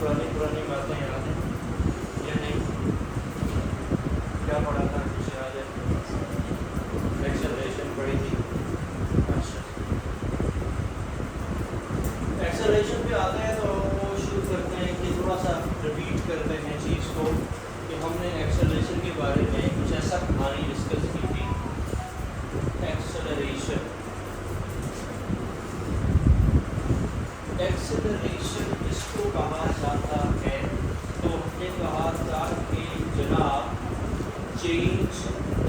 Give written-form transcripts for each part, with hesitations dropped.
पुरानी पुरानी बातें याद हैं या नहीं? क्या पढ़ा था, कुछ याद है? एक्सेलरेशन पढ़ी थी। अच्छा, एक्सेलरेशन पे आते हैं तो शुरू करते हैं कि थोड़ा सा रिपीट करते हैं चीज़ को कि हमने एक्सेलरेशन के बारे में कुछ ऐसा कहानी डिस्कस की थी। एक्सेलरेशन इसको कहा जाता है, तो हमने कहा था कि जनाब change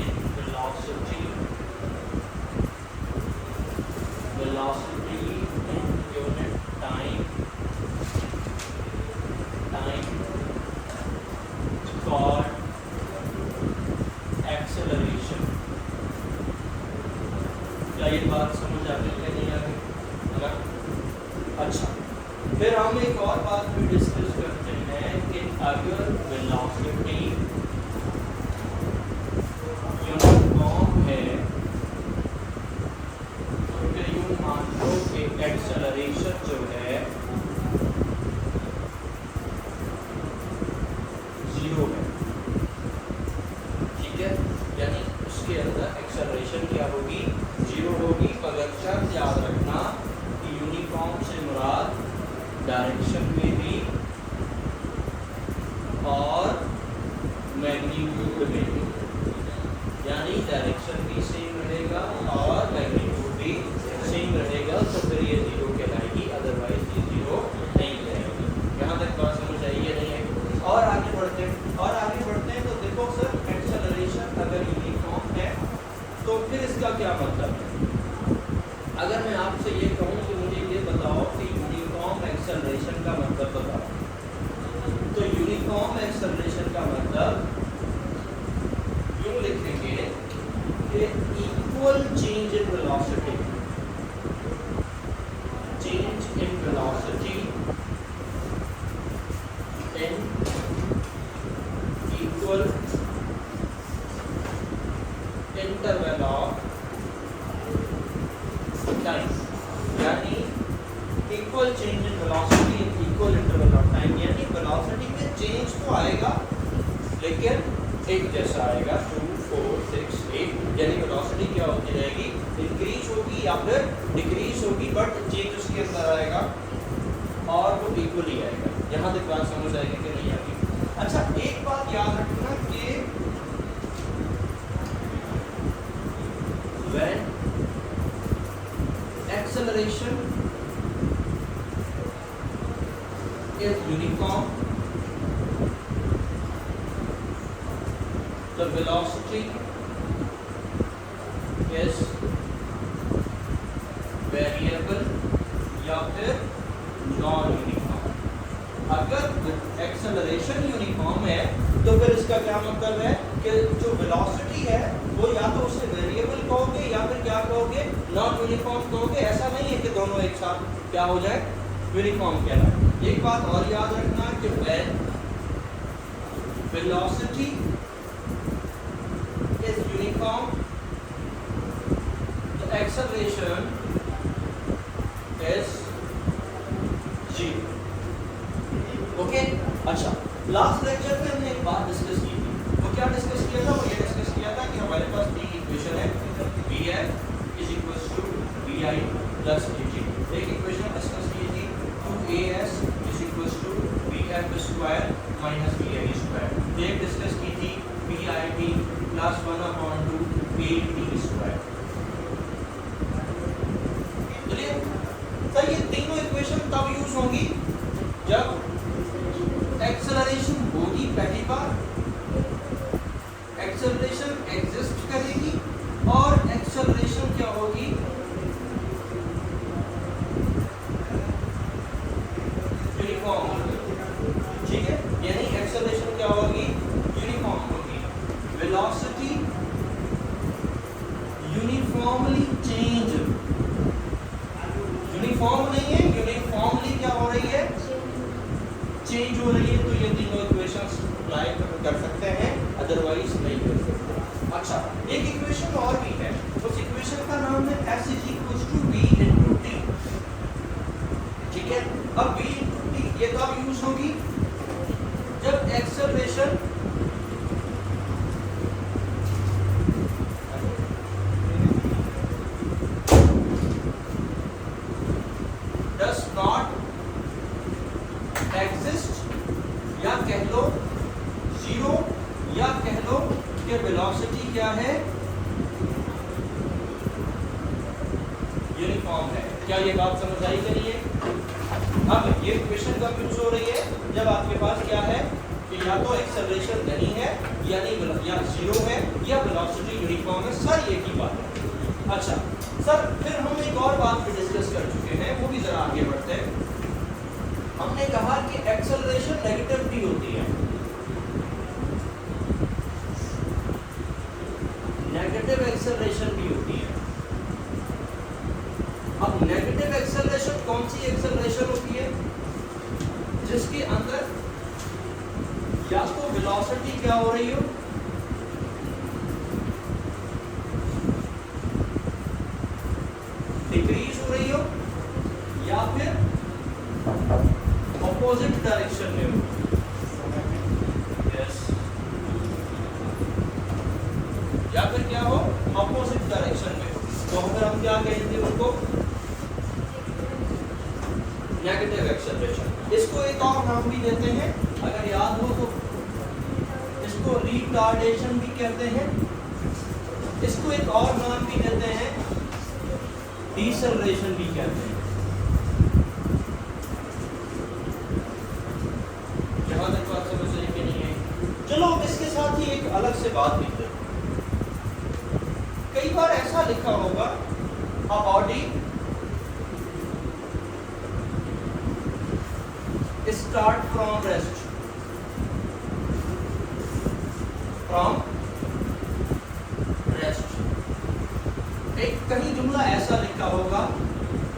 in velocity in unit time called acceleration. क्या ये बात समझ आ गई या नहीं आ गई? अच्छा, फिर हम एक और बात भी डिस्कस करते हैं कि अगर वेलोसिटी यूनिफॉर्म है तो फिर यूं मान लो कि एक्सेलरेशन जो है जीरो है। ठीक है, यानी उसके अंदर एक्सेलरेशन क्या होगी? जीरो होगी। मगर शर्त याद रखना कि यूनिफॉर्म से मुराद डायरेक्शन में भी और मैग्नीट्यूड में भी, यानी डायरेक्शन भी सेम रहेगा और मैग्नीट्यूड भी सेम रहेगा, तो फिर ये जीरो कहलाएगी, अदरवाइज ये जीरो नहीं कहलाएगी। यहाँ तक बात समझ आई है नहीं है? और आगे बढ़ते हैं तो देखो सर, एक्सेलरेशन अगर यूनिफॉर्म है तो फिर इसका क्या मतलब है? अगर मैं आपसे ये कहूँ कि मुझे ये बताओ कि यूनिफॉर्म एक्सेलरेशन का मतलब बताओ, तो यूनिफॉर्म एक्सेलरेशन का मतलब यूँ लिखेंगे कि equal change in velocity in equal interval of time, यानी equal change in velocity in equal interval of time, यानी वेलोसिटी में चेंज तो आएगा लेकिन एक जैसा आएगा, 2 4 6 8, यानी वेलोसिटी क्या होती रहेगी? इंक्रीज होगी या फिर डिक्रीज होगी, बट चेंज उसके अंदर आएगा और वो इक्वली आएगा। यहाँ तक बात समझ आएगी कि नहीं आएगी? अच्छा, एक बात याद रखना कि when acceleration is uniform, the velocity is variable या फिर नॉन यूनिफॉर्म। अगर एक्सेलरेशन यूनिफॉर्म है तो फिर इसका क्या मतलब है कि जो वेलोसिटी है वो या तो उसे वेरिएबल कहोगे या फिर क्या कहोगे? नॉन यूनिफॉर्म कहोगे। ऐसा नहीं है कि दोनों एक साथ क्या हो जाए? यूनिफॉर्म कहलाए। एक बात और याद रखना कि when velocity is uniform, the acceleration is zero. Okay, अच्छा, लास्ट लेक्चर में हमने एक बात डिस्कस की थी। वो क्या डिस्कस किया था? वो ये डिस्कस किया था कि हमारे पास तीन इक्वेशन है, Bf is equals to Bi plus Bt। एक इक्वेशन डिस्कस की थी 2As is equals to Bf square minus Bi square। एक डिस्कस की थी Bit plus 1/2 At square। चलिए, तो ये तीनों इक्वेशन तब यूज होंगी जब एक्सेलरेशन होगी पहली बार, एक्सेलरेशन एग्जिस्ट करेगी और एक्सेलरेशन क्या होगी? यूनिफॉर्म होगी। ठीक है, यानी एक्सेलरेशन क्या होगी? यूनिफॉर्म होगी। वेलोसिटी यूनिफॉर्मली चेंज, यूनिफॉर्म नहीं है, यूनिफॉर्मली क्या हो रही है? चेंज हो रही है। तो ये तीनों इक्वेशंस अप्लाई कर सकते हैं, अदरवाइज नहीं कर सकते। अच्छा, एक इक्वेशन और भी है, उस इक्वेशन का नाम है S = V × T। ठीक है, अब V × T ये कब यूज होगी? जब एक्सेलरेशन डस नॉट एग्जिस्ट, या कह लो जीरो, या कह लो कि वेलोसिटी क्या है? यूनिफॉर्म है। क्या ये बात समझ आई कि नहीं है? अब ये क्वेश्चन कब यूज हो रही है? जब आपके पास क्या है कि या तो एक्सेलरेशन नहीं है, यानी या जीरो है, या वेलोसिटी यूनिफॉर्म है। सर एक ही बात है। अच्छा सर, फिर हम एक और बात भी डिस्कस कर चुके हैं, वो भी जरा आगे बढ़ते हैं। हमने कहा कि एक्सेलरेशन नेगेटिव भी होती है, नेगेटिव एक्सेलरेशन भी होती है। अब नेगेटिव एक्सेलरेशन कौन सी एक्सेलरेशन होती है? जिसके अंदर या तो वेलोसिटी क्या हो रही हो, डिक्रीज हो रही हो, या फिर ऑपोजिट डायरेक्शन में हो। यस, या फिर क्या हो? ऑपोजिट डायरेक्शन में हो। तो अगर हम क्या कहते हैं उनको? Negative acceleration. इसको एक और नाम भी देते हैं, अगर याद हो तो इसको रिटार्डेशन भी कहते हैं, इसको एक और नाम भी देते हैं, डिसेलरेशन भी कहते हैं। जहां तक बात समझ रही कि नहीं है? चलो अब इसके साथ ही एक अलग से बात लिखते हैं। कई बार ऐसा लिखा होगा, a body start from rest, from rest। एक कहीं जुमला ऐसा लिखा होगा,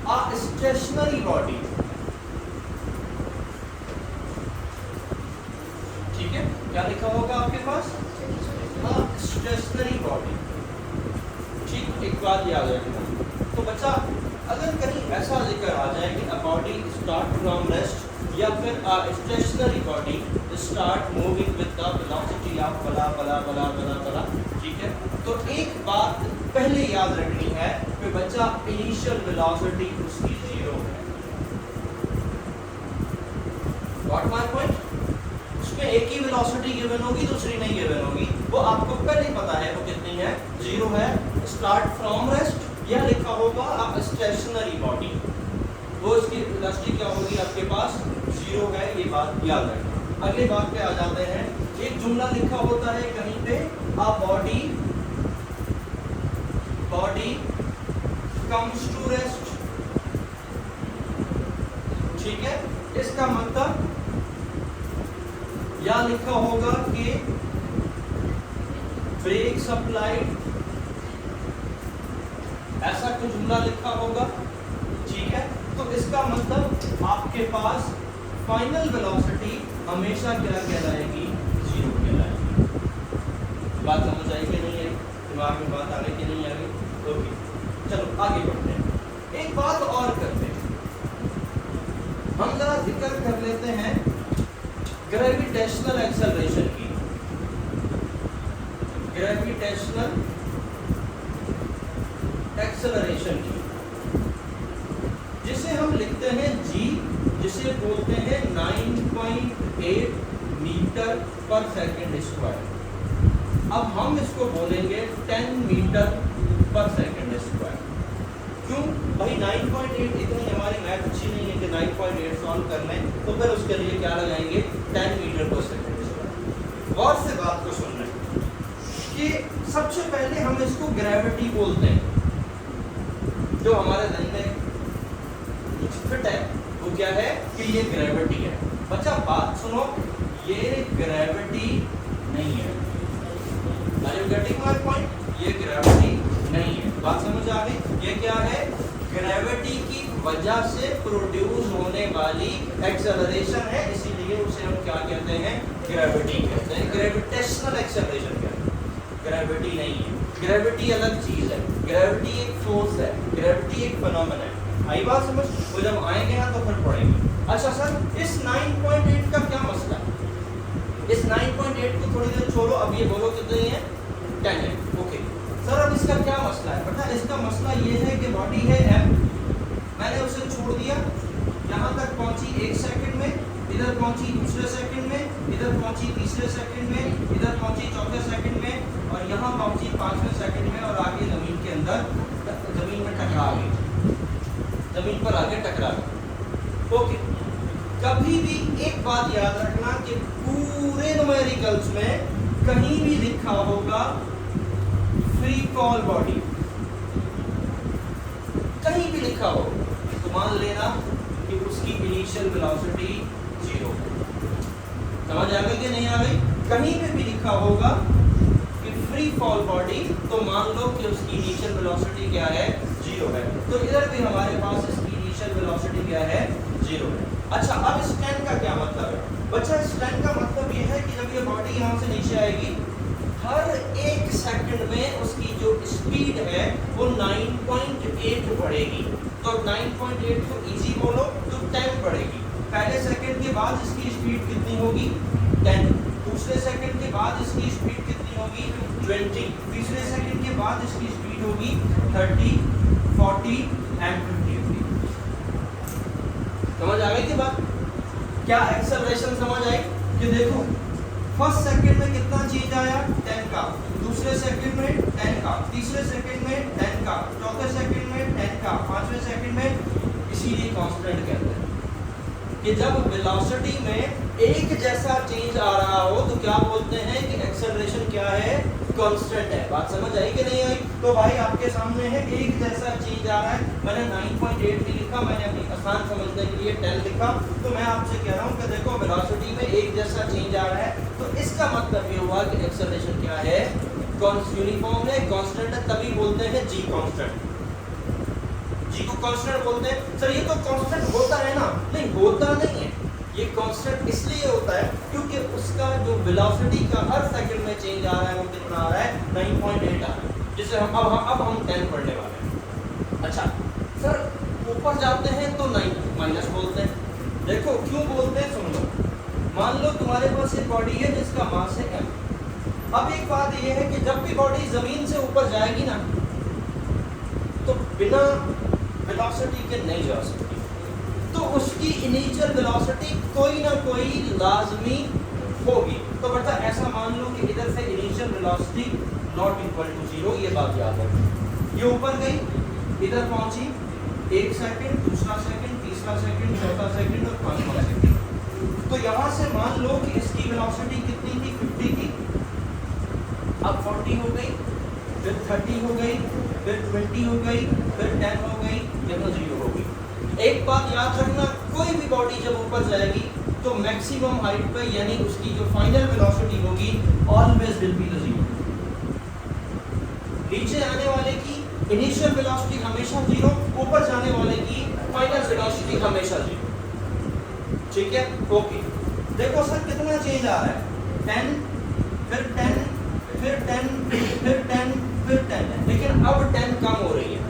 a stationary body, ठीक है? क्या लिखा होगा आपके पास? a stationary body। ठीक, एक बात याद रखना। तो बच्चा अगर कहीं ऐसा जिक्र आ जाए कि a body start from rest, या फिर stationary body start moving with the velocity of blah blah blah blah बला, ठीक है? तो एक बात पहले याद रखनी है कि बच्चा इनिशियल वेलोसिटी उसकी जीरो है। What my point? उसमें एक ही वेलोसिटी गिवन होगी, दूसरी नहीं गिवन होगी। वो आपको पहले पता है वो कितनी है, जीरो है। स्टार्ट फ्रॉम रेस्ट, यह लिखा होगा स्टेशनरी बॉडी, वो इसकी वेलोसिटी क्या होगी आपके पास? जीरो है। ये बात याद रखना। अगली बात पे आ जाते हैं। एक जुमला लिखा होता है कहीं पे, a body comes to rest, ठीक है? इसका मतलब या लिखा होगा कि ब्रेक सप्लाइड, ऐसा कुछ जुमला लिखा होगा, ठीक है? तो इसका मतलब आपके पास फाइनल वेलोसिटी हमेशा क्या कहलाएगी? जीरो कहलाएगी। बात समझ आई कि नहीं आई? दिमाग में बात आ गई कि नहीं आ गई? ओके, चलो आगे बढ़ते हैं। एक बात और करते हैं, हम जरा जिक्र कर लेते हैं ग्रेविटेशनल एक्सेलरेशन की। ग्रेविटेशनल एक्सेलरेशन की, जिसे हम लिखते हैं जी, जिसे बोलते हैं 9.8 मीटर पर सेकंड स्क्वायर। अब हम इसको बोलेंगे 10 मीटर पर सेकंड स्क्वायर। क्यों भाई? 9.8 इतनी हमारी मैथ अच्छी नहीं है कि 9.8 सॉल्व कर लें, तो फिर उसके लिए क्या लगाएंगे? 10 मीटर पर सेकंड स्क्वायर। गौर से बात को सुन लें कि सबसे पहले हम इसको ग्रेविटी बोलते हैं। जो हमारे दिन में फिट है वो क्या है कि ये ग्रेविटी है। बच्चा बात सुनो, ये ग्रेविटी नहीं है। Are you getting my point? ये ग्रेविटी नहीं है। बात समझ आ गई? ये क्या है? ग्रेविटी की वजह से प्रोड्यूस होने वाली एक्सेलरेशन है, इसीलिए उसे हम क्या कहते हैं? ग्रेविटी कहते हैं। ग्रेविटेशनल एक्सेलरेशन कहते हैं, ग्रेविटी नहीं है। ग्रेविटी अलग चीज है। ग्रेविटी एक फोर्स है, ग्रेविटी एक फिनोमेना है। आई बात समझ? वो जब आएंगे ना तो फिर पढ़ेंगे। अच्छा सर, इस 9.8 का क्या मसला है? इस 9.8 को थोड़ी देर छोड़ो, अब ये बोलो कितनी है? 10 है। ओके सर, अब इसका क्या मसला है? पता है इसका मसला ये है कि बॉडी है m, मैंने उसे छोड़ दिया, यहाँ तक पहुंची 1 सेकंड में, इधर पहुंची दूसरे सेकंड में, इधर पहुंची तीसरे सेकंड में, इधर पहुंची चौथे सेकंड में, और यहाँ पहुंची 5वें सेकंड में, और आगे जमीन के अंदर, जमीन में टकरा गई, जमीन पर आगे टकरा गई। ओके, कभी भी एक बात याद रखना कि पूरे न्यूमेरिकल्स में कहीं भी लिखा होगा फ्री फॉल बॉडी, कहीं भी लिखा हो तो मान लेना कि उसकी इनिशियल वेलोसिटी 0। समझ आ गई कि नहीं आ गई? कहीं पे भी लिखा होगा कि फ्री फॉल बॉडी, तो मान लो कि उसकी इनिशियल वेलोसिटी क्या है? 0 है। तो इधर भी हमारे पास इसकी इनिशियल वेलोसिटी क्या है? 0 है। अच्छा, अब स्टैंड का क्या मतलब है? बच्चा, स्टैंड का मतलब ये है कि जब ये बॉडी यहाँ से नीचे आएगी, हर 1 सेकंड में उसकी जो स्पीड है वो 9.8 बढ़ेगी। तो 9.8 को इजी बोलो तो 10 बढ़ेगी। पहले सेकंड के बाद इसकी स्पीड कितनी होगी? 10। दूसरे सेकंड के बाद इसकी स्पीड कितनी होगी? 20। तीसरे सेकंड के बाद इसकी स्पीड होगी 30, 40 एंड 50 होगी। समझ आ गई थी बात? क्या एक्सेलरेशन समझ आई? कि देखो, फर्स्ट सेकंड में कितना चेंज आया? 10 का, दूसरे सेकंड में 10 का, तीसरे सेकंड में 10 का, चौथे सेकंड में 10 का, 5वें सेकंड में। इसीलिए कांस्टेंट कहते हैं कि जब वेलोसिटी में एक जैसा चेंज आ रहा हो तो क्या बोलते हैं कि एक्सेलरेशन क्या है? कांस्टेंट है। बात समझ आई कि नहीं आई? तो भाई आपके सामने है, एक जैसा चेंज आ रहा है, मैंने 9.8 नहीं लिखा, मैंने अपनी आसान समझने के लिए 10 लिखा। तो मैं आपसे कह रहा हूँ कि देखो, वेलोसिटी में एक जैसा चेंज आ रहा है, तो इसका मतलब ये हुआ कि एक्सेलरेशन क्या है? यूनिफॉर्म है, कांस्टेंट है, तभी बोलते हैं जी कांस्टेंट। जी को कांस्टेंट बोलते हैं। सर ये तो कांस्टेंट होता है ना? नहीं, होता नहीं है। ये कांस्टेंट इसलिए होता है क्योंकि उसका जो वेलोसिटी का हर सेकंड में चेंज आ रहा है वो कितना आ रहा है? 9.8 आ रहा है, जिसे हम अब हम 10 पढ़ने वाले हैं। अच्छा सर, ऊपर जाते हैं तो 9 माइनस बोलते हैं। देखो क्यों बोलते हैं, सुन लो। मान लो तुम्हारे पास एक बॉडी है जिसका मास है m। अब एक बात ये है कि जब भी बॉडी जमीन से ऊपर जाएगी ना, तो बिना वेलोसिटी के नहीं जा सकती, तो उसकी इनिशियल वेलोसिटी कोई ना कोई लाजमी होगी। तो बेटा ऐसा मान लो कि इधर से initial velocity not equal to 0, ये बात याद रखो। ये ऊपर गई, इधर पहुंची 1 सेकंड, दूसरा सेकंड, तीसरा सेकंड, चौथा सेकंड और 5वां सेकंड। तो यहाँ से मान लो कि इसकी वेलोसिटी कितनी थी? 50 थी। अब 40 हो गई, फिर 30 हो गई, फिर 20 हो गई, फिर 10 हो गई, जब 0 हो गई। एक बात याद रखना, कोई भी बॉडी जब ऊपर जाएगी तो मैक्सिमम हाइट पे, यानी उसकी जो फाइनल वेलोसिटी होगी, ऑलवेज विल बी 0। नीचे आने वाले की इनिशियल वेलोसिटी हमेशा 0, ऊपर जाने वाले की फाइनल वेलोसिटी हमेशा 0। ठीक है? ओके, देखो सर कितना चेंज आ रहा है? 10, फिर 10, फिर 10, फिर 10, फिर 10, लेकिन अब 10 कम हो रही है।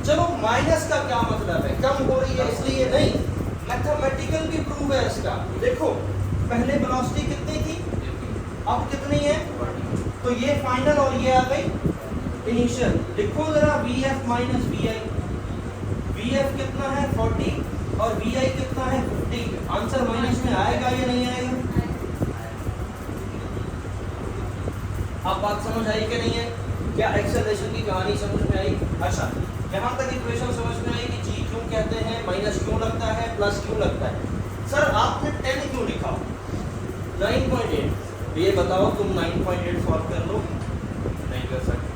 चलो माइनस का क्या मतलब है? कम हो रही है इसलिए नहीं, मैथमेटिकल भी प्रूव है इसका। देखो पहले वेलोसिटी कितनी थी, अब कितनी है? तो ये फाइनल और ये आ गई इनिशियल। लिखो जरा VF माइनस VI। VF कितना है? 40 और VI कितना है? 50। आंसर माइनस में आएगा या नहीं आएगा? अब बात समझ आई कि नहीं है? क्या एक्सेलरेशन की कहानी समझ में आई? अच्छा, यहाँ तक इक्वेशन समझ में आई कि जी क्यों कहते हैं, माइनस क्यों लगता है, प्लस क्यों लगता है। सर आपने 10 क्यों लिखा? 9.8। ये बताओ, तुम 9.8 सॉल्व कर लो? नहीं कर सकते।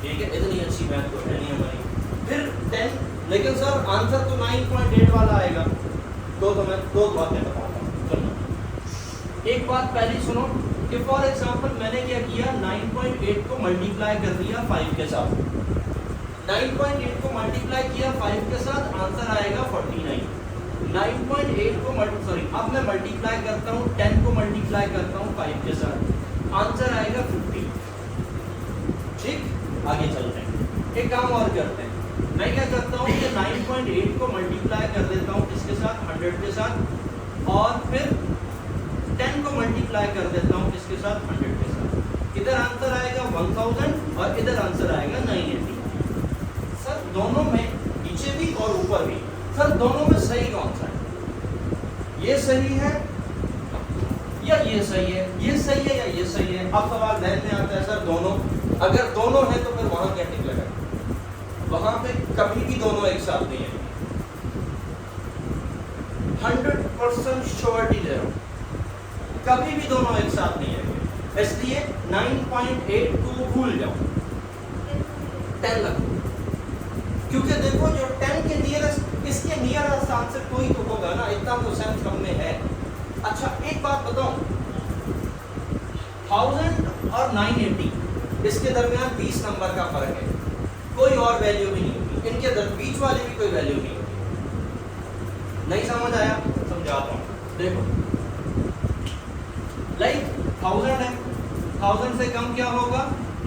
ठीक है, इतनी अच्छी मैथ तो है नहीं हमारी। फिर 10, लेकिन सर आंसर तो 9.8 वाला आएगा। तो मैं दो बातें बताता हूँ, सुनो। एक बात पहली सुनो कि फॉर एग्जांपल मैंने क्या किया, 9.8 को मल्टीप्लाई कर दिया 5 के साथ। 9.8 को मल्टीप्लाई किया 5 के साथ, आंसर आएगा 49। 9.8 को अब मैं मल्टीप्लाई करता हूँ, 10 को मल्टीप्लाई करता हूँ 5 के साथ, आंसर आएगा 50। ठीक, आगे चलते हैं। एक काम और करते हैं, मैं क्या करता हूँ कि 9.8 को मल्टीप्लाई कर देता हूँ किसके साथ, 100 के साथ, और फिर 10 को मल्टीप्लाई कर देता हूँ किसके साथ, 100 के साथ। इधर आंसर आएगा 1000 और इधर आंसर आएगा 980। सर दोनों में, नीचे भी और ऊपर भी, सर दोनों में सही कौन सा है? ये सही है या ये सही है? ये सही है या ये सही है? अब सवाल ध्यान में आता है सर दोनों, अगर दोनों है तो फिर वहां क्या टिक लगा? वहां पे कभी भी दोनों एक साथ नहीं है। 100% श्योरिटी दे रहा हूं, कभी भी दोनों एक साथ नहीं है। इसलिए 9.8 को भूल जाओ, 10 लगो, क्योंकि देखो जो 10 के नियरेस्ट, इसके नियरेस्ट आंसर कोई तो होगा ना, इतना तो सेंस हम में है। अच्छा एक बात बताऊं, 1000 और 980 इसके दरमियान 20 नंबर का फर्क है, कोई और वैल्यू भी नहीं होगी, इनके बीच वाली भी कोई वैल्यू नहीं होगी। नहीं समझ आया? समझाता हूं। देखो लाइक 1000 है, 1000 से कम क्या होगा,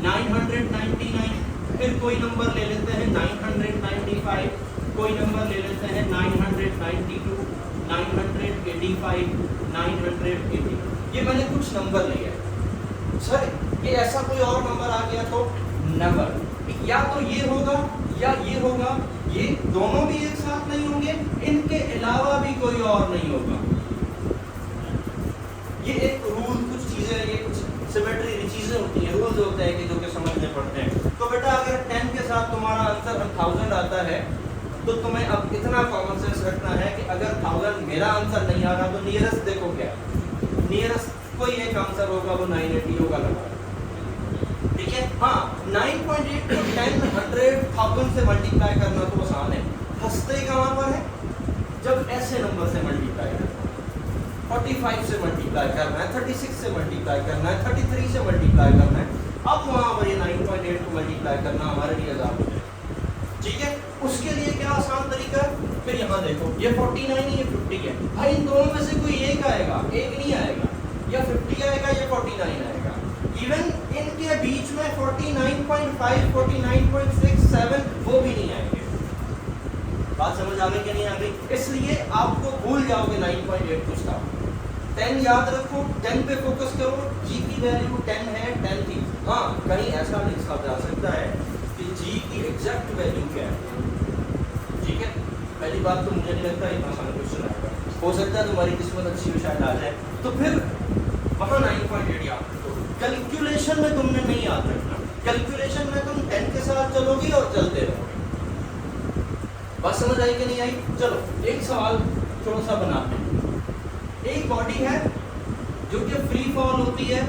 999, फिर कोई नंबर ले लेते हैं 995, कोई नंबर ले लेते हैं 992, 985, 980। ये मैंने कुछ नंबर लिए। सर ये ऐसा कोई और नंबर आ गया तो नेवर, या तो ये होगा या ये होगा, ये दोनों भी एक साथ नहीं होंगे, इनके अलावा भी कोई और नहीं होगा। ये एक रूल, कुछ चीजें, ये कुछ सिमेट्री चीजें होती हैं, रूल्स होते हैं कि जो कि समझने पड़ते हैं। तो बेटा अगर 10 के साथ तुम्हारा आंसर 1000 आता है तो तुम्हें अब इतना कॉमन सेंस रखना है कि अगर 1000 मेरा आंसर नहीं आ रहा तो नियरेस्ट देखो क्या, नियरेस्ट कोई एक आंसर होगा, वो 980 होगा लगा। ठीक है, हाँ 9.8 को 10, 100, 1000 से मल्टीप्लाई करना तो आसान है, हंसते कहाँ पर है, जब ऐसे नंबर से मल्टीप्लाई करना है, 45 से मल्टीप्लाई करना है, 36 से मल्टीप्लाई करना है, 33 से मल्टीप्लाई करना है, अब वहाँ पर ये 9.8 को मल्टीप्लाई करना हमारे लिए आसान है। ठीक है, उसके लिए क्या आसान तरीका है, फिर यहाँ देखो ये 49 है, ये 50 है, भाई इन दोनों में से कोई एक आएगा, एक नहीं आएगा, या 50 आएगा या 49 आएगा। इवन इनके बीच में 49.5, 49.6, 7 वो भी नहीं आएंगे। बात समझ आ गई कि नहीं आ गई? इसलिए आपको भूल जाओगे 9.8 कुछ था, 10 याद रखो, 10 पे फोकस करो, जी की वैल्यू 10 है, 10 थी। हाँ कहीं ऐसा लिखा जा सकता है कि जी की एग्जैक्ट वैल्यू क्या है। ठीक है, पहली बात तो मुझे नहीं लगता इतना आसान क्वेश्चन आएगा, हो सकता है तुम्हारी किस्मत अच्छी शायद आ जाए, तो फिर वहाँ 9.8 याद रखो। कैलकुलेशन में तुमने नहीं याद रखना, कैलकुलेशन में तुम 10 के साथ चलोगी और चलते रहोगे। बात समझ आई कि नहीं आई? चलो एक सवाल थोड़ा सा बनाते हैं। एक बॉडी है जो कि फ्री फॉल होती है,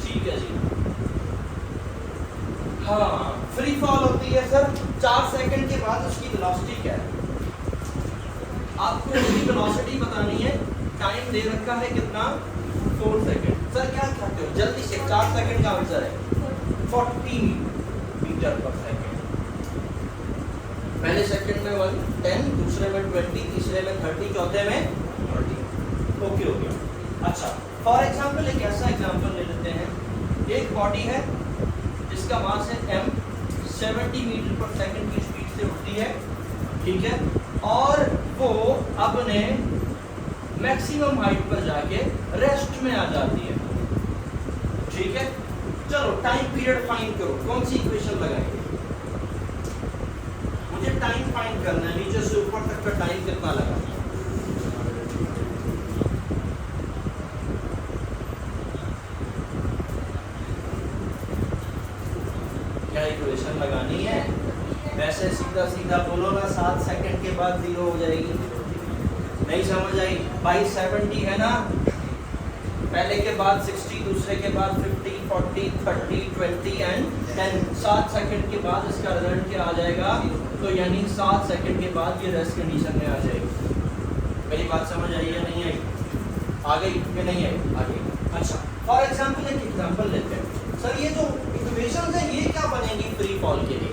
ठीक है जी, हाँ फ्री फॉल होती है सर, 4 सेकंड के बाद उसकी वेलोसिटी क्या है? आपको उसकी वेलोसिटी बतानी है, टाइम दे रखा है कितना, 4 सेकंड। सर क्या कहते हो जल्दी से, 4 सेकंड का आंसर है 40 मीटर पर सेकंड। पहले सेकंड में 10, दूसरे में 20, तीसरे में 30, चौथे में 40। ओके हो गया। अच्छा फॉर एग्जाम्पल एक ऐसा एग्जाम्पल ले लेते हैं, एक बॉडी है जिसका मास है m, 70 मीटर पर सेकंड की स्पीड से उड़ती है, ठीक है, और वो अपने मैक्सिमम हाइट पर जाके रेस्ट में आ जाती है। ठीक है, चलो टाइम पीरियड फाइंड करो, कौन सी इक्वेशन लगाएंगे? मुझे टाइम फाइंड करना है, नीचे से ऊपर तक का टाइम कितना लगा। क्या इक्वेशन लगानी है? वैसे सीधा सीधा बोलो ना, 7 सेकंड के बाद 0 हो जाएगी। नहीं समझ आई भाई? 70 है ना, पहले के बाद 60, दूसरे के बाद 50, 40, 30, 20 एंड 10। 7 सेकंड के बाद इसका रिजल्ट क्या आ जाएगा? तो यानी 7 सेकंड के बाद ये रेस्ट कंडीशन में आ जाएगी। मेरी बात समझ आई या नहीं आई? आ गई कि नहीं आई? आ गई। अच्छा फॉर एग्जाम्पल एक एग्जाम्पल लेते हैं। सर ये जो इक्वेशन है ये क्या बनेगी फ्री फॉल के लिए?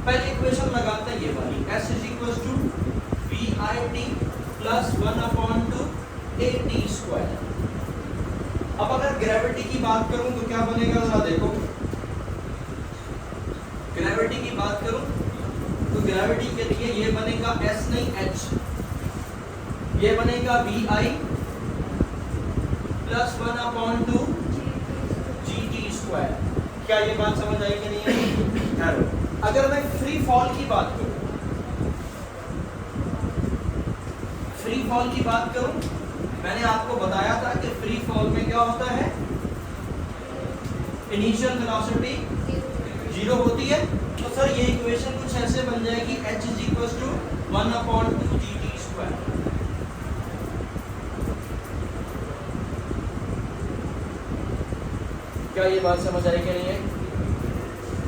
पहले इक्वेशन लगाते हैं ये वाली, s is equal to VIT plus 1/2 AT square. अब अगर ग्रेविटी की बात करूं तो क्या बनेगा? जरा देखो, ग्रेविटी की बात करूं ग्रेविटी के लिए ये बनेगा S नहीं H, ये बनेगा VI प्लस 1/2 GT स्क्वायर। क्या ये बात समझ आई कि नहीं है? अगर मैं फ्री फॉल की बात करूं, फ्री फॉल की बात करूं, मैंने आपको बताया था कि फ्री फॉल में क्या होता है, इनिशियल वेलोसिटी 0 होती है। तो सर ये इक्वेशन कुछ ऐसे बन जाएगी h = 1/2 GT स्क्वायर। क्या ये बात समझ आई कि नहीं है?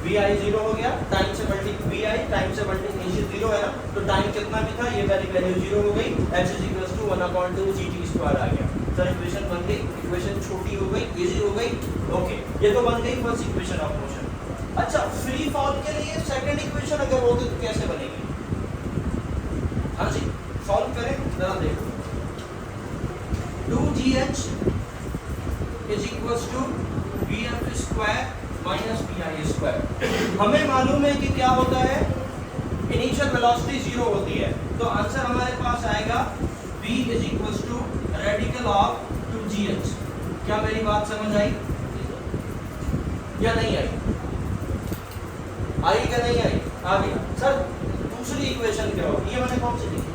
VI 0 हो गया, टाइम से VI टाइम से मल्टीप्लिकेशन 0 है ना, तो टाइम कितना भी था, ये वाली वैल्यू 0 हो गई, h = 1/2 GT स्क्वायर आ गया। सर इक्वेशन बन गई, इक्वेशन छोटी हो गई, इजी हो गई। ओके, ये तो बन गई फर्स्ट इक्वेशन ऑफ मोशन। अच्छा, फ्री फॉल के लिए सेकंड इक्वेशन अगर होगी तो कैसे बनेगी? हाँ जी, सॉल्व करें जरा देखो। 2gh = vf square minus pi square. हमें मालूम है कि क्या होता है, इनिशियल वेलोसिटी 0 होती है, तो आंसर हमारे पास आएगा v = रेडिकल ऑफ 2gh। क्या मेरी बात समझ आई या नहीं आई? आई क्या नहीं आई? आ गया। सर दूसरी इक्वेशन क्या होगी? ये मैंने कौन सी लिखी?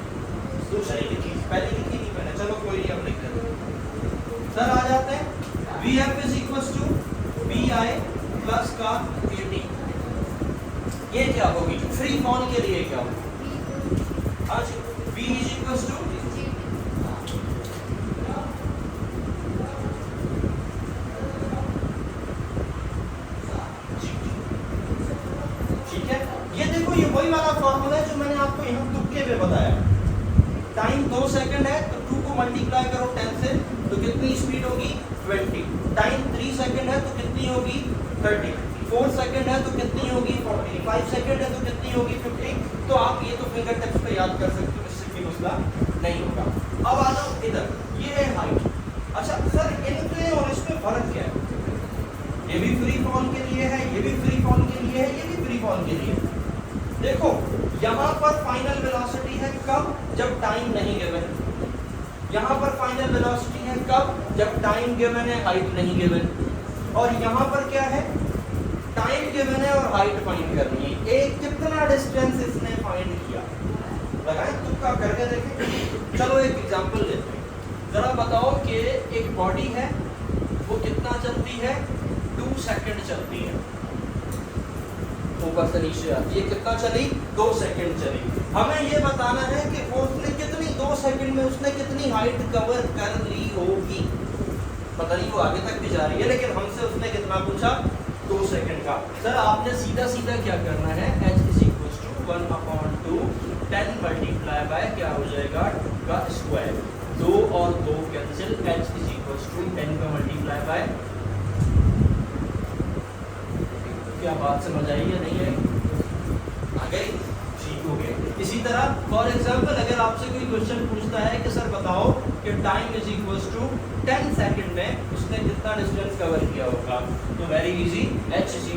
दूसरी लिखी, पहले लिखी नहीं मैंने, चलो कोई नहीं, अब लिख देते हैं। सर आ जाते हैं, vf = vi प्लस का 80। ये क्या होगी? फ्री फॉल के लिए क्या होगी? हाँ जी, v = ये वही वाला फॉर्मूला है जो मैंने आपको यहाँ तुक्के पे बताया। टाइम 2 सेकंड है तो 2 को मल्टीप्लाई करो 10 से, तो कितनी स्पीड होगी? 20। टाइम 3 सेकंड है तो कितनी होगी? 30। 4 सेकंड है तो कितनी होगी? 40। 5 सेकंड है तो कितनी होगी? 50। तो आप ये तो फिंगर टिप्स पे याद कर सकते हो, इससे कोई मसला नहीं होगा। अब आ जाओ इधर, ये है हाइट। अच्छा सर इनके और इसमें फर्क क्या है? ये भी फ्री फॉल के लिए है, ये भी फ्री फॉल के लिए है, ये भी फ्री फॉल के लिए है। देखो यहाँ पर फाइनल वेलोसिटी है कब? जब टाइम नहीं गिवन। यहाँ पर फाइनल वेलोसिटी है कब? जब टाइम गिवन है, हाइट नहीं गिवन। और यहाँ पर क्या है? टाइम गिवन है और हाइट फाइंड करनी है। एक कितना डिस्टेंस इसने फाइंड किया, लगाएं तुक्का करके देखें। चलो एक एग्जांपल लेते हैं। जरा बताओ कि एक बॉडी है, वो कितना चलती है? 2 सेकंड चलती है, ऊपर से नीचे आती है। कितना चली? 2 सेकंड चली। हमें ये बताना है कि उसने कितनी 2 सेकंड में उसने कितनी हाइट कवर कर ली होगी। पता नहीं वो आगे तक भी जा रही है, लेकिन हमसे उसने कितना पूछा? 2 सेकंड का। सर आपने सीधा सीधा क्या करना है, h = 1/2 10 मल्टीप्लाई बाय क्या हो जाएगा? 2 का स्क्वायर। 2 और 2 कैंसिल, h = 10 का मल्टीप्लाई बाय। क्या बात समझ आई या नहीं आई? आ गई? ठीक हो गया। इसी तरह फॉर एग्जांपल अगर आपसे कोई क्वेश्चन पूछता है कि सर बताओ कि टाइम = 10 सेकंड में उसने कितना डिस्टेंस कवर किया होगा, तो वेरी इजी, h =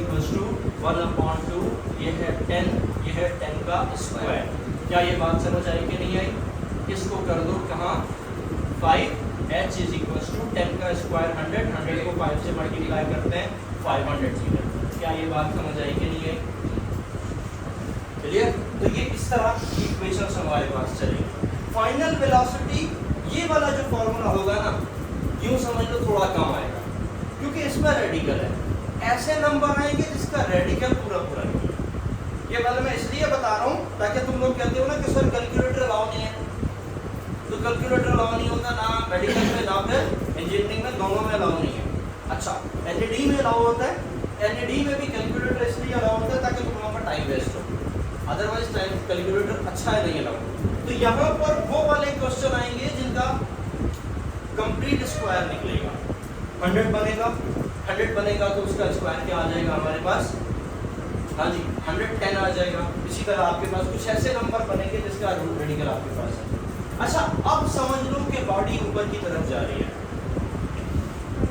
1/2, ये है 10, ये है 10 का स्क्वायर। क्या ये बात समझ आई कि नहीं आई? इसको कर दो कहाँ? 5, h = 10 का स्क्वायर 100, 100 को 5 से मल्टीप्लाई करते हैं 500। क्या ये बात समझ आई कि नहीं आई? क्लियर? तो ये इस तरह की इक्वेशंस हमारे पास चलेंगी। फाइनल वेलोसिटी ये वाला जो फॉर्मूला होगा ना, यूं समझ लो थोड़ा कम आएगा, क्योंकि इसमें रेडिकल है। ऐसे नंबर आएंगे जिसका रेडिकल पूरा पूरा नहीं है। ये वाला मैं इसलिए बता रहा हूँ ताकि तुम लोग कहते हो ना कि सर कैलकुलेटर अलाउ नहीं है, तो कैलकुलेटर अलाउ नहीं होता ना मेडिकल में ना फिर इंजीनियरिंग में, दोनों में अलाउ नहीं है। अच्छा एलईडी में अलाउ होता है, एलईडी में भी कैलकुलेटर इसलिए अलाउ होता है ताकि तुम लोगों का टाइम वेस्ट हो, अदरवाइज टाइम कैलकुलेटर अच्छा है नहीं अलाउ। तो यहाँ पर वो वाले क्वेश्चन आएंगे जिनका कंप्लीट स्क्वायर निकलेगा। 100 बनेगा, 100 बनेगा तो उसका स्क्वायर क्या आ जाएगा हमारे पास? हाँ जी 110 आ जाएगा। इसी तरह आपके पास कुछ ऐसे नंबर बनेंगे जिसका रूट रेडिकल आपके पास है। अच्छा अब समझ लो कि बॉडी ऊपर की तरफ जा रही है,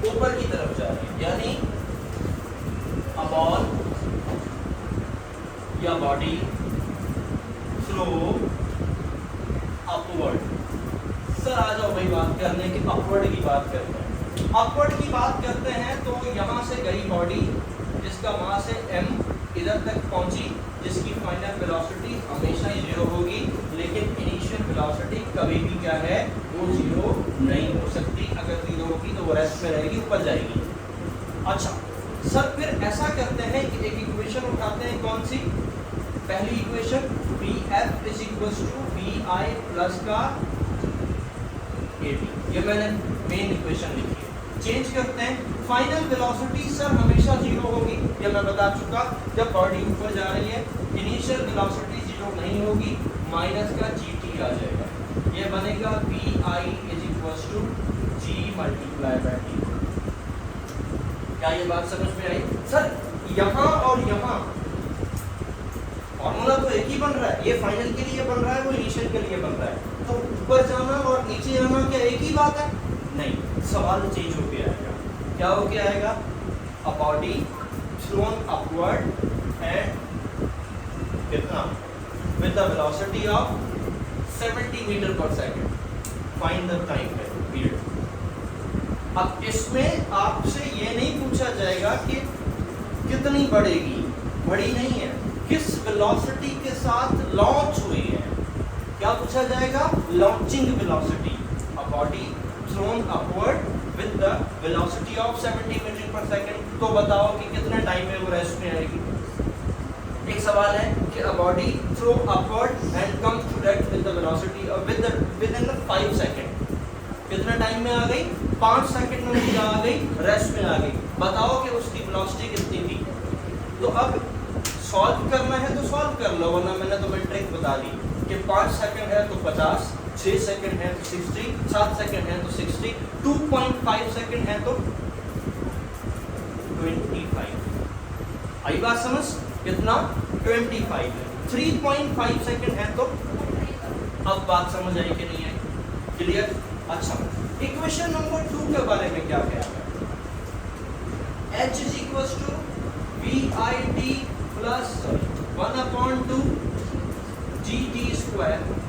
ऊपर की तरफ जा रही है, यानी अ बॉल या बॉडी फ्लो अपवर्ड। सर आ जाओ भाई बात करने की अपवर्ड की बात करते हैं। अपवर्ड की बात करते हैं तो यहाँ से गई बॉडी जिसका मास है m, इधर तक पहुंची, जिसकी फाइनल वेलोसिटी हमेशा ही 0 होगी, लेकिन इनिशियल वेलोसिटी कभी भी क्या है, वो 0 नहीं हो सकती। अगर 0 होगी तो वो रेस्ट में रहेगी, ऊपर जाएगी। अच्छा सर फिर ऐसा करते हैं कि एक इक्वेशन उठाते हैं, कौन सी? पहली इक्वेशन Vf = Vi प्लस का AB, ये मैंने मेन इक्वेशन लिखी है। चेंज करते हैं, फाइनल वेलोसिटी सर हमेशा 0 होगी, ये मैं बता चुका। जब बॉडी ऊपर जा रही है इनिशियल वेलोसिटी 0 नहीं होगी, माइनस का GT आ जाएगा, ये बनेगा Vi = G × T। क्या ये बात समझ में आई? सर यहाँ और यहाँ फॉर्मूला तो एक ही बन रहा है, ये फाइनल के लिए बन रहा है, वो इनिशियल के लिए बन रहा है, तो ऊपर जाना और नीचे जाना क्या एक ही बात है? नहीं, सवाल चेंज होके आएगा। क्या होके आएगा? A body thrown upward and कितना with the velocity of 70 metre पर second, find the time period. अब इसमें आपसे ये नहीं पूछा जाएगा कि कितनी बढ़ेगी, बड़ी नहीं है, किस वेलोसिटी के साथ लॉन्च हुई है। क्या पूछा जाएगा? Launching velocity. A body thrown upward with the velocity of 70 metre पर सेकंड, तो बताओ कि कितने टाइम में वो रेस्ट में आएगी। एक सवाल है कि a body throw upward and come to death with the velocity within 5 second, कितने टाइम में आ गई? 5 सेकंड में क्या आ गई? रेस्ट में आ गई। बताओ कि उसकी वेलोसिटी कितनी थी। तो अब सॉल्व करना है तो सॉल्व कर लो, वरना मैंने तुम्हें ट्रिक बता दी कि 5 सेकंड है तो 50, 6 सेकंड है तो 60, 7 सेकंड है तो 60, 2.5 सेकंड है तो 25। आई बात समझ? कितना? 25 है। 3.5 सेकंड है तो, अब बात समझ आई कि नहीं आई? क्लियर? अच्छा, इक्वेशन नंबर 2 के बारे में क्या कहना है? H = VIT plus 1/2 GT²।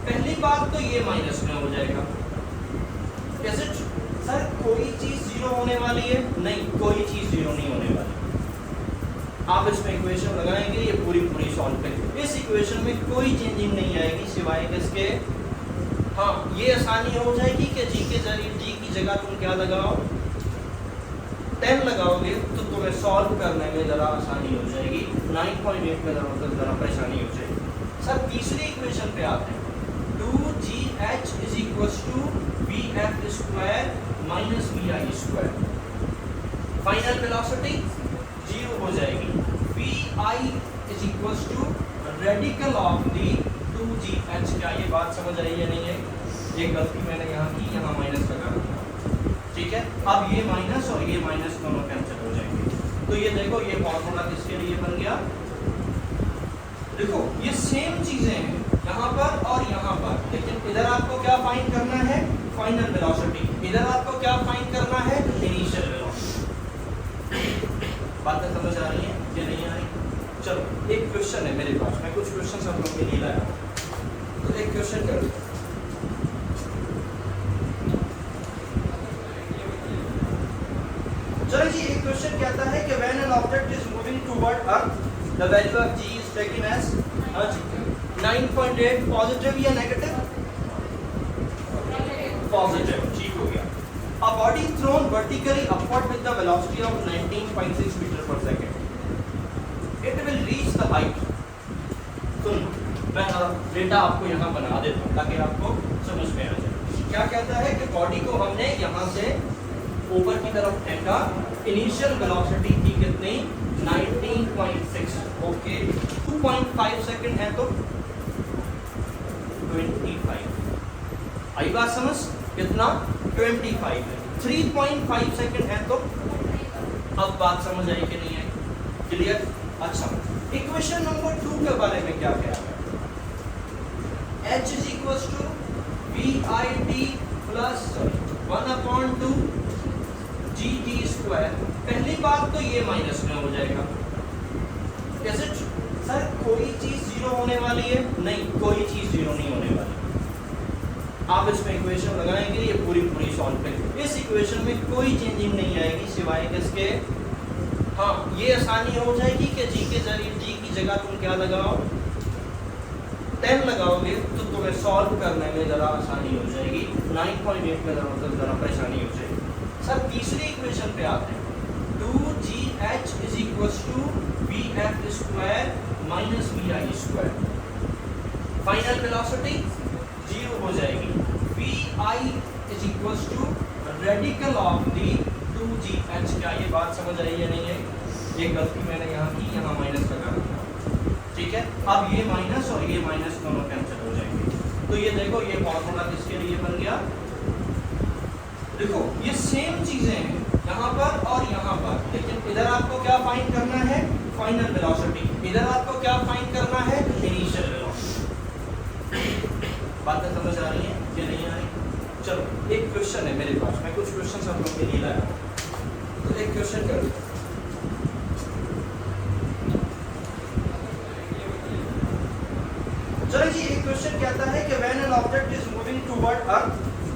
पहली बात तो ये माइनस में हो जाएगा। कैसे सर? कोई चीज 0 होने वाली है? नहीं, कोई चीज 0 नहीं होने वाली। आप इसमें इक्वेशन लगाएंगे, ये पूरी सॉल्व करेंगे। इस इक्वेशन में कोई चेंजिंग नहीं आएगी सिवाय किसके? हाँ, ये आसानी हो जाएगी कि G की जगह तुम क्या लगाओ? 10 लगाओगे तो तुम्हें सॉल्व करने में ज़रा आसानी हो जाएगी। 9.8 में ज़रा परेशानी हो जाएगी। सर तीसरी इक्वेशन पे आते हैं, 2GH = VF² - VI²। Final velocity 0 हो जाएगी। VI = radical of the 2GH। क्या ये बात समझ आई है नहीं है? ये गलती मैंने यहाँ की, यहाँ माइनस लगा रखा, ठीक है। अब ये माइनस और ये माइनस दोनों कैंसिल हो जाएंगे। तो ये देखो, ये फॉर्मूला किसके लिए बन गया? देखो ये सेम चीजें हैं यहाँ पर और यहाँ पर, लेकिन इधर आपको क्या फाइंड करना है? Final velocity. इधर आपको क्या फाइंड करना है? Initial velocity. बातें समझ आ रही हैं या नहीं आ रही? चलो एक क्वेश्चन है मेरे पास, मैं कुछ क्वेश्चन सब लोग के लिए लाया, तो एक क्वेश्चन करो। चलो जी, एक क्वेश्चन कहता है कि when an object is moving toward earth the value of G is taken as 9.8 positive या नेगेटिव? पॉजिटिव, ठीक हो गया। A body thrown vertically upward with the velocity of 19.6 metre पर second, it will reach the height. सुन, मैं data आपको यहाँ बना देता हूँ ताकि आपको समझ में आ जाए। क्या कहता है कि बॉडी को हमने यहाँ से ऊपर की तरफ फेंका, इनिशियल वेलोसिटी थी कितनी? 19.6, ओके। 2.5 सेकंड है तो 25। आई बात समझ? कितना? 25 है। 3.5 सेकंड है तो, अब बात समझ आई कि नहीं आई? क्लियर? अच्छा, इक्वेशन नंबर 2 के बारे में क्या कहना है? H = VIT plus 1/2 GT²। पहली बात तो ये माइनस में हो जाएगा। कैसे सर? कोई चीज जीरो होने वाली है? नहीं, कोई चीज जीरो नहीं होने वाली। आप इसमें इक्वेशन लगाएंगे, ये पूरी सॉल्व करेंगे। इस इक्वेशन में कोई चेंजिंग नहीं आएगी सिवाय किसके? हाँ, ये आसानी हो जाएगी कि जी के जरिए, जी की जगह तुम क्या लगाओ, 10 लगाओगे तो तुम्हें सॉल्व करने में जरा आसानी हो जाएगी। 9.8 में जरा परेशानी हो जाएगी। सर तीसरी इक्वेशन पे आते हैं। 2gh is equal to vf square minus vi square. Final velocity zero हो जाएगी। vi is equal to radical of the 2gh। क्या ये बात समझ आई है? नहीं है? ये गलती मैंने यहाँ की, यहाँ माइनस लगा रखा। ठीक है, अब ये माइनस और ये माइनस दोनों कैंसिल हो जाएंगे। तो ये देखो, ये फॉर्मूला किसके लिए बन गया? देखो ये सेम चीजें हैं यहाँ पर और यहाँ पर, लेकिन इधर आपको क्या फाइंड करना है? Final velocity. इधर आपको क्या फाइंड करना है? Initial velocity. बातें समझ आ रही हैं कि नहीं आ रही? चलो एक क्वेश्चन है मेरे पास, मैं कुछ क्वेश्चन आप लोगों के लिए लाया, तो एक क्वेश्चन कर। चलो जी, एक क्वेश्चन कहता है कि when an object is moving toward earth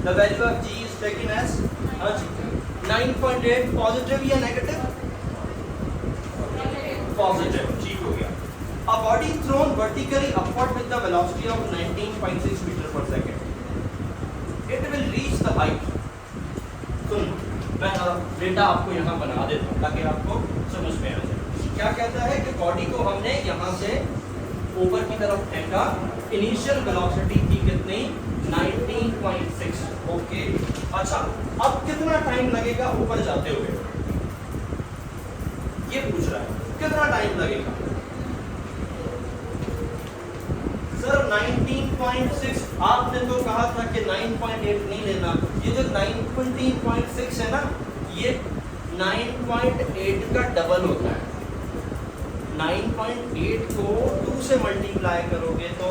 the value of g is taken as 9.8 positive या नेगेटिव? पॉजिटिव। ठीक हो गया। A body thrown vertically upward with the velocity of 19.6 meter per second. It will reach the height. सुन, मैं data आपको यहाँ बना देता हूँ ताकि आपको समझ में आ जाए। क्या कहता है कि बॉडी को हमने यहाँ से ऊपर की तरफ फेंका, इनिशियल वेलोसिटी थी कितनी? 19.6। ओके, अच्छा अब कितना टाइम लगेगा ऊपर जाते हुए? ये पूछ रहा है, कितना टाइम लगेगा? सर 19.6, आपने तो कहा था कि 9.8 नहीं लेना। ये जो 19.6 है ना, ये 9.8 का डबल होता है। 9.8 को 2 से मल्टीप्लाई करोगे तो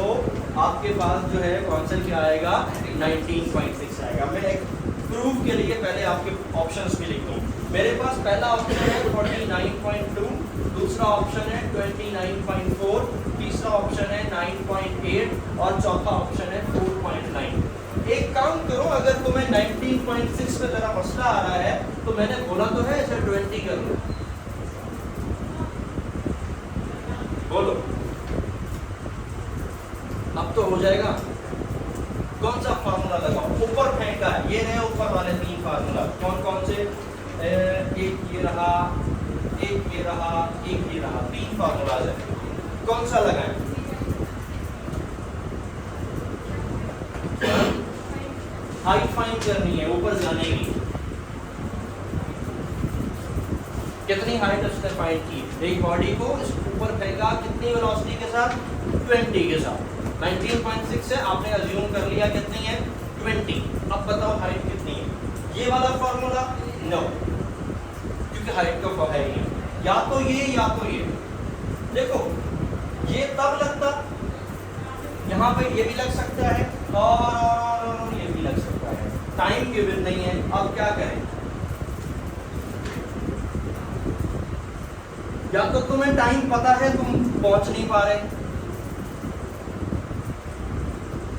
आपके पास जो है आंसर क्या आएगा? 19.6 आएगा। मैं एक प्रूफ के लिए पहले आपके ऑप्शंस भी लिखता हूँ। मेरे पास पहला ऑप्शन है 49.2, दूसरा ऑप्शन है 29.4, तीसरा ऑप्शन है 9.8 और चौथा ऑप्शन है 4.9। एक काम करो, अगर तुम्हें 19.6 में जरा मसला आ रहा है तो मैंने बोला तो है इसे 20 कर लो। बोलो, अब तो हो जाएगा। कौन सा फार्मूला लगाओ? ऊपर फेंका है, ये रहे ऊपर वाले 3 फार्मूला। कौन कौन से? एक ये रहा, एक ये रहा, एक ये रहा, 3 फार्मूला है। कौन सा लगाएं? हाइट फाइंड करनी है ऊपर जाने की। कितनी हाइट उसने फाइंड की? एक बॉडी को ऊपर फेंका, कितनी वेलोसिटी के साथ? 20 के साथ। 19.6 है, आपने अज्यूम कर लिया कितनी है? 20। अब बताओ हाइट कितनी है? ये वाला फॉर्मूला? नो, क्योंकि हाइट का है ही या तो ये या तो ये। देखो ये तब लगता, यहाँ पे ये भी लग सकता है और ये भी लग सकता है। टाइम गिवन नहीं है, अब क्या करें? या तो तुम्हें टाइम पता है, तुम पहुंच नहीं पा रहे,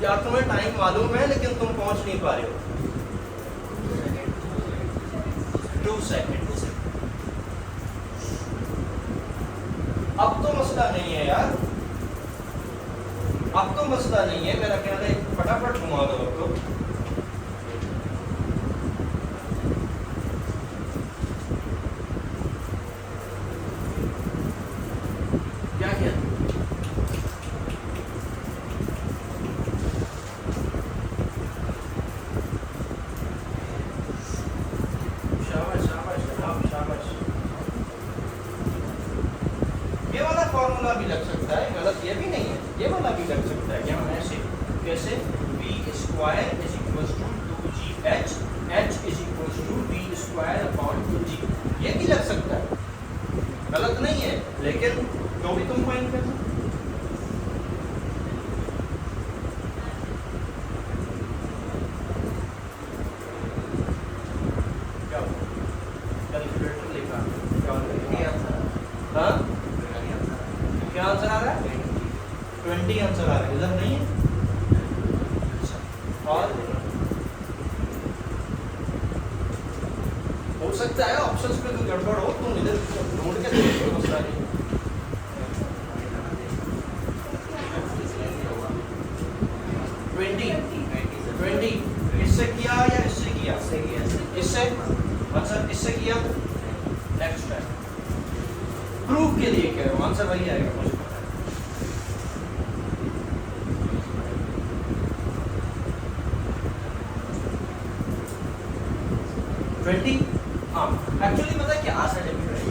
या तुम्हें टाइम मालूम है लेकिन तुम पहुंच नहीं पा रहे हो। 2 सेकेंड। अब तो मसला नहीं है यार, अब तो मसला नहीं है। मेरा ख्याल है फटाफट घुमा दो अब तो। क्या किया? शाबाश शाबाश जनाब शाबाश। ये वाला फॉर्मूला भी लग सकता है, गलत ये भी नहीं है। ये वाला भी लग सकता है। क्या ऐसे कैसे? v square is equal to 2gh, h is equal to v square upon 2g। ये भी लग सकता है, गलत नहीं है, लेकिन तो भी तुम फाइंड करना। क्या कैलकुलेटर लिखा? क्या आंसर? हाँ क्या आंसर आ रहा है? सकता है ऑप्शंस में कोई गड़बड़ हो, तुम इधर ढूंढ के देखो, मसला नहीं। 20 इससे किया या इससे किया? इससे आंसर इससे किया। नेक्स्ट है प्रूफ के लिए कह रहा हूँ, आंसर वही आएगा मुझे पता है। 20 हाँ एक्चुअली पता है क्या सर्टिफिकेट है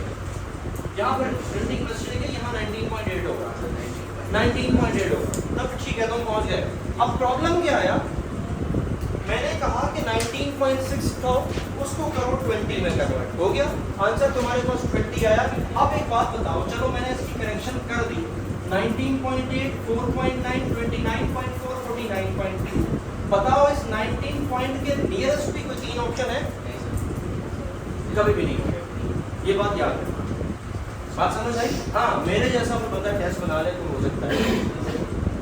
यहाँ पर 20 प्लस के यहाँ 19.8 होगा, 19.8 होगा, तब ठीक है तुम पहुँच गए। अब प्रॉब्लम क्या आया, मैंने कहा कि 19.6 था उसको करो 20 में कन्वर्ट, हो गया आंसर तुम्हारे पास 20 आया। अब एक बात बताओ, चलो मैंने इसकी करेक्शन कर दी, 19.8 4.9 29.4 49.2, बताओ इस 19 पॉइंट के नियरेस्ट भी कोई तीन ऑप्शन है? कभी भी नहीं होगा, ये बात याद रखना। बात समझ आई? हाँ मेरे जैसा कोई बंदा टेस्ट बना ले तो हो सकता है,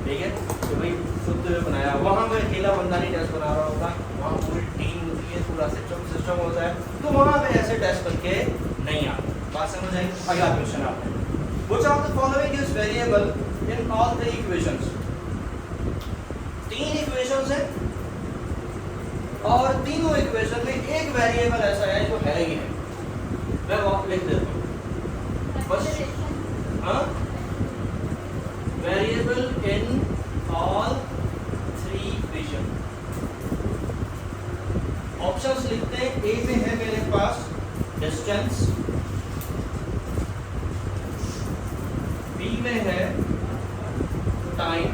ठीक है, तो भाई खुद बनाया, वहाँ पे अकेला बंदा नहीं टेस्ट बना रहा होता, वहाँ पूरी टीम होती है, पूरा सिस्टम होता है, तो वहाँ पे ऐसे टेस्ट करके नहीं आता। बात समझ आई? अगला क्वेश्चन आता है, which of the following is variable in all three equations? तीन इक्वेशंस हैं और तीनों इक्वेशन में एक वेरिएबल ऐसा है जो है ही है, मैं लिख देता हूँ बस। हाँ variable in all three equation, options लिखते हैं। ए में है मेरे पास डिस्टेंस, बी में है टाइम,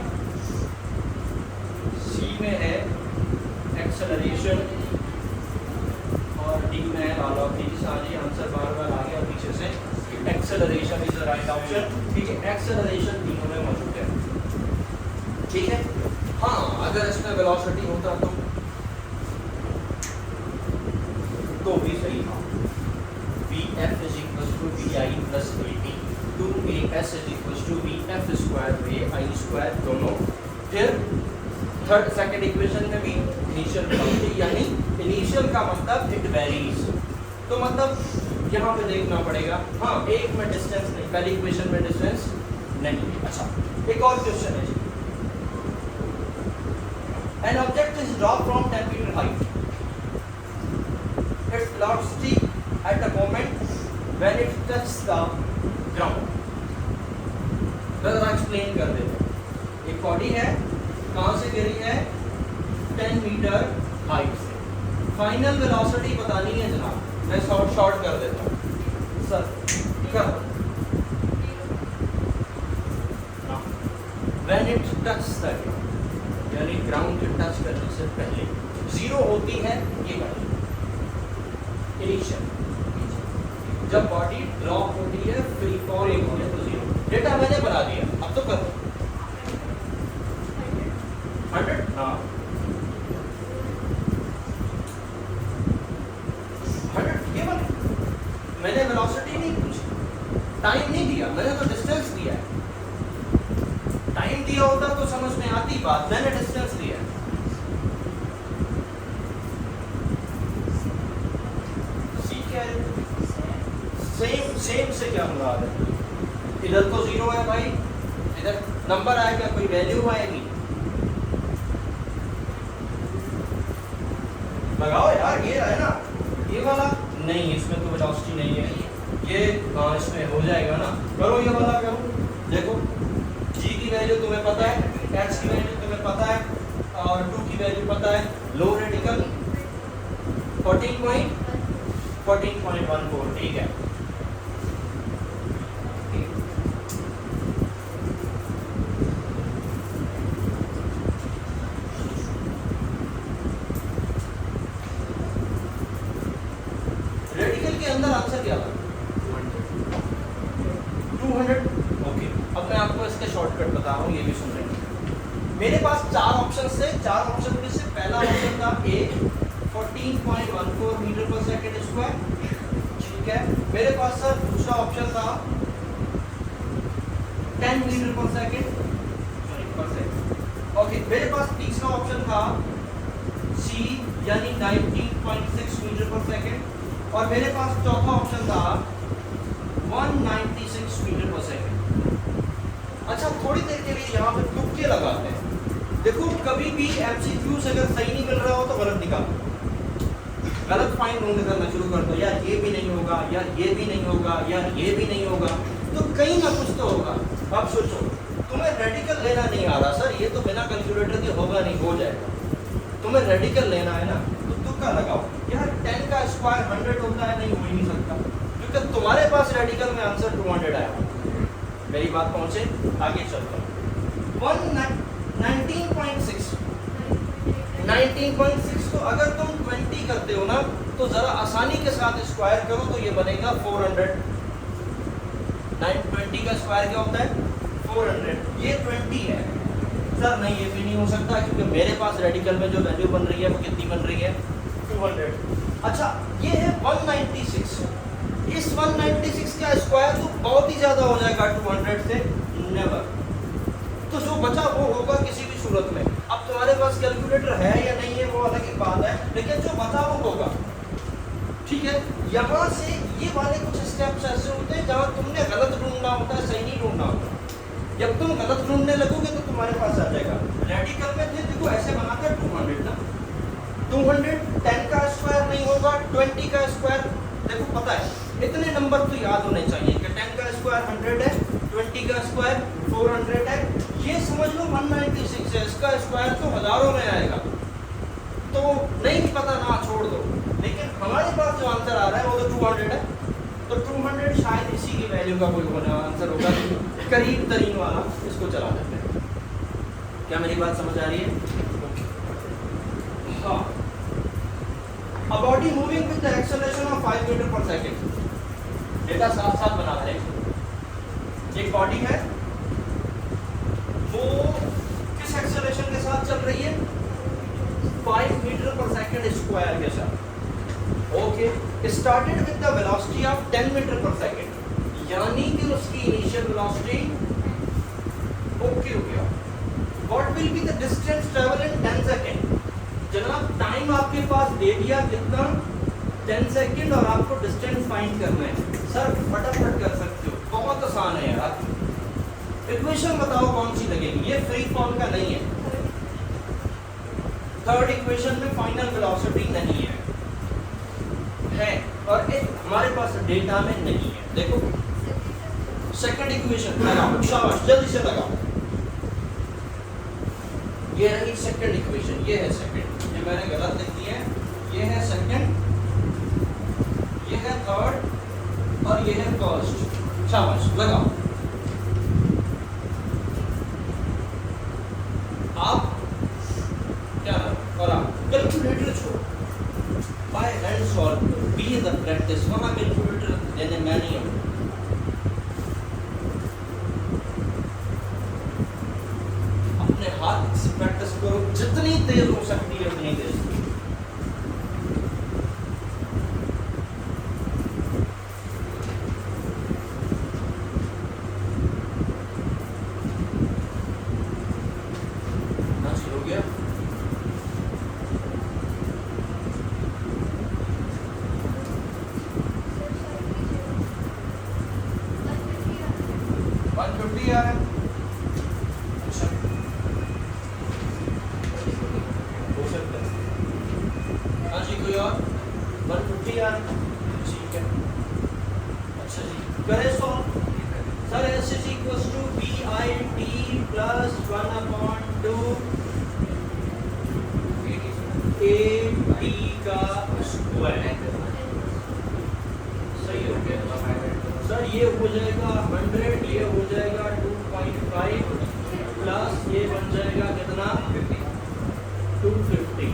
सी में है एक्सेलरेशन और डी में है वेलोसिटी। सारे आंसर बार बार आ गया पीछे से, acceleration is the right option, ठीक है, एक्सेलरेशन तीनों में मौजूद है, ठीक है। हाँ अगर इसमें वेलोसिटी होता तो भी सही था, Vf is equals to Vi plus At, 2As is equals to Vf square I square दोनों। फिर थर्ड सेकंड इक्वेशन में भी इनिशियल वेलोसिटी, यानी इनिशियल का मतलब इट वेरीज, तो मतलब यहाँ पे देखना पड़ेगा। हाँ एक में डिस्टेंस नहीं, पहली इक्वेशन में डिस्टेंस नहीं। अच्छा एक और क्वेश्चन है जी, an object is dropped from 10 meter height, its velocity at a moment when it touches the ground। जरा एक्सप्लेन कर देते हैं, एक बॉडी है, कहाँ से गिरी है? 10 मीटर हाइट से, फाइनल वेलोसिटी बतानी है जनाब, मैं शॉर्ट कर देता हूँ सर, कर when it touches the ground, यानी ग्राउंड के टच करने से पहले जीरो होती है ये वाली इनिशियल, जब बॉडी ड्रॉप होती है फ्री फॉल होती है तो जीरो। डेटा मैंने बना दिया, अब तो कर 100। हाँ 100 ये वाली, मैंने वेलोसिटी नहीं पूछी, टाइम नहीं दिया, मैंने तो डिस्टेंस दिया है। टाइम दिया होता तो समझ में आती बात, मैंने डिस्टेंस दिया है। सी क्या है? सेम से क्या मुराद है? इधर तो जीरो है भाई, इधर नंबर आएगा, कोई वैल्यू आएगी, लगाओ यार, ये है ना ये वाला, नहीं इसमें तो वेलोसिटी नहीं है, ये इसमें हो जाएगा ना, करो ये वाला करो, देखो जी की वैल्यू तुम्हें पता है, एच की वैल्यू तुम्हें पता है और 2 की वैल्यू पता है, लो रेडिकल 14.14, ठीक है। रेडिकल के अंदर आंसर क्या था? 200। ओके अब मैं आपको इसका शॉर्टकट बता रहा हूँ, ये भी सुन रहे हैं। मेरे पास चार ऑप्शन थे, चार ऑप्शन में से पहला ऑप्शन था ए 14.14 मीटर पर सेकंड स्क्वायर, ठीक है। मेरे पास सर दूसरा ऑप्शन था 10 मीटर पर सेकंड, ओके। मेरे पास तीसरा ऑप्शन था सी यानी 19.6 मीटर पर सेकंड, और मेरे पास चौथा ऑप्शन था 196 मीटर पर सेकंड। अच्छा थोड़ी देर के लिए यहाँ पे तुक्के लगाते हैं। देखो कभी भी एमसीक्यू से अगर सही नहीं मिल रहा हो तो गलत निकालो, गलत फाइन ढूंढ करना शुरू कर दो, यार ये भी नहीं होगा, यार ये भी नहीं होगा, यार ये भी नहीं होगा, तो कहीं ना कुछ तो होगा। अब सोचो तुम्हें रेडिकल लेना नहीं आ रहा सर, ये तो बिना कैलकुलेटर के होगा नहीं, हो जाएगा। तुम्हें रेडिकल लेना है ना तो तुक्का लगाओ, यार 10 का स्क्वायर 100 होता है, नहीं हो ही नहीं सकता, क्योंकि तुम्हारे पास रेडिकल में आंसर 200 आया। मेरी बात पहुंचे, आगे चलता हूँ। 19.6 को अगर तुम 20 करते हो ना तो जरा आसानी के साथ स्क्वायर करो तो ये बनेगा 400। 920 का स्क्वायर क्या होता है 400, ये 20 है। सर नहीं ये भी नहीं हो सकता क्योंकि मेरे पास रेडिकल में जो वैल्यू बन रही है वो कितनी बन रही है 200। अच्छा ये है 196, इस 196 का स्क्वायर तो बहुत ही ज्यादा हो जाएगा 200 से, नेवर। तो जो बचा वो होगा किसी भी सूरत में। अब तुम्हारे पास कैलकुलेटर है या नहीं है वो अलग ही बात है, लेकिन जो बचा वो होगा, ठीक है। यहाँ से ये वाले कुछ स्टेप्स ऐसे होते हैं जहाँ तुमने गलत ढूंढना होता है, सही नहीं ढूंढना होता। जब तुम गलत ढूंढने लगोगे तो तुम्हारे पास आ जाएगा। रेडिकल में थे देखो ऐसे बनाते हैं 200 ना, 200 10 का स्क्वायर नहीं होगा, 20 का स्क्वायर देखो पता है, इतने नंबर तो याद होने चाहिए कि 10 का स्क्वायर 100 है, 20 का स्क्वायर 400 है, ये समझ लो 196 है, इसका स्क्वायर तो हजारों में आएगा। तो नहीं भी पता ना छोड़ दो, लेकिन हमारे पास जो आंसर आ रहा है वो तो 200 है, तो 200 शायद इसी की वैल्यू का कोई होने वाला आंसर होगा, करीब तरीन वाला, इसको चला देते हैं। क्या मेरी बात समझ आ रही है? हाँ, a body moving with the acceleration of 5 metre पर सेकंड, डेटा साथ साथ बना रहे हैं। एक बॉडी है वो किस एक्सेलरेशन के साथ चल रही है 5 मीटर पर सेकंड स्क्वायर के साथ। Okay, started with the velocity of 10 metre पर सेकंड, यानी कि उसकी इनिशियल वेलोसिटी ओके हो गया। What will be the distance travel in 10 second? जनाब टाइम आपके पास दे दिया कितना 10 सेकंड और आपको डिस्टेंस फाइंड करना है। सर फटाफट कर सकते हो, बहुत आसान है यार। इक्वेशन बताओ कौन सी लगेगी, ये फ्री फॉर्म का नहीं है। थर्ड इक्वेशन में फाइनल वेलोसिटी नहीं है और एक हमारे पास डेटा में नहीं है। देखो सेकंड इक्वेशन लगाओ, शाबाश जल्दी से लगाओ। ये रही सेकंड इक्वेशन, ये है सेकंड, ये मैंने गलत लिख दिया है, ये है सेकंड, ये है थर्ड और ये है फर्स्ट। शाबाश लगाओ। आप क्या और आप कैलकुलेटर छोड़ो, by hand solve, be the practice. वहां कैलकुलेटर लेने मैं नहीं हूं। अपने हाथ से प्रैक्टिस करो, जितनी तेज हो सकती है उतनी तेज। हो गया 150 आ रहा है। अच्छा हो सकता है, हाँ जी कोई और 150 आ रहा है, ठीक है। अच्छा जी करें solve. Sir S is equals to B I T plus 1/2 A T का स्क्वायर। सही हो गया सर, ये हो जाएगा 100, ये हो जाएगा 2.5 प्लस ये बन जाएगा कितना 250।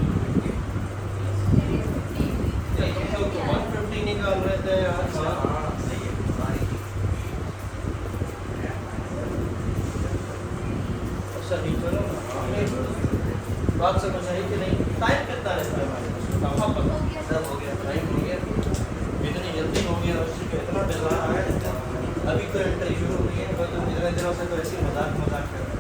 तो 150 निकाल रहे थे यार। सही चलो बात समझ आई कि नहीं? टाइम कितना रहता है हमारे पास? सर हो गया, टाइम हो गया, इतनी जल्दी हो गया, उससे इतना डिजाइन आया। अभी तो एंट्री शुरू हुई है, तो इतने दिनों से तो ऐसी मजाक कर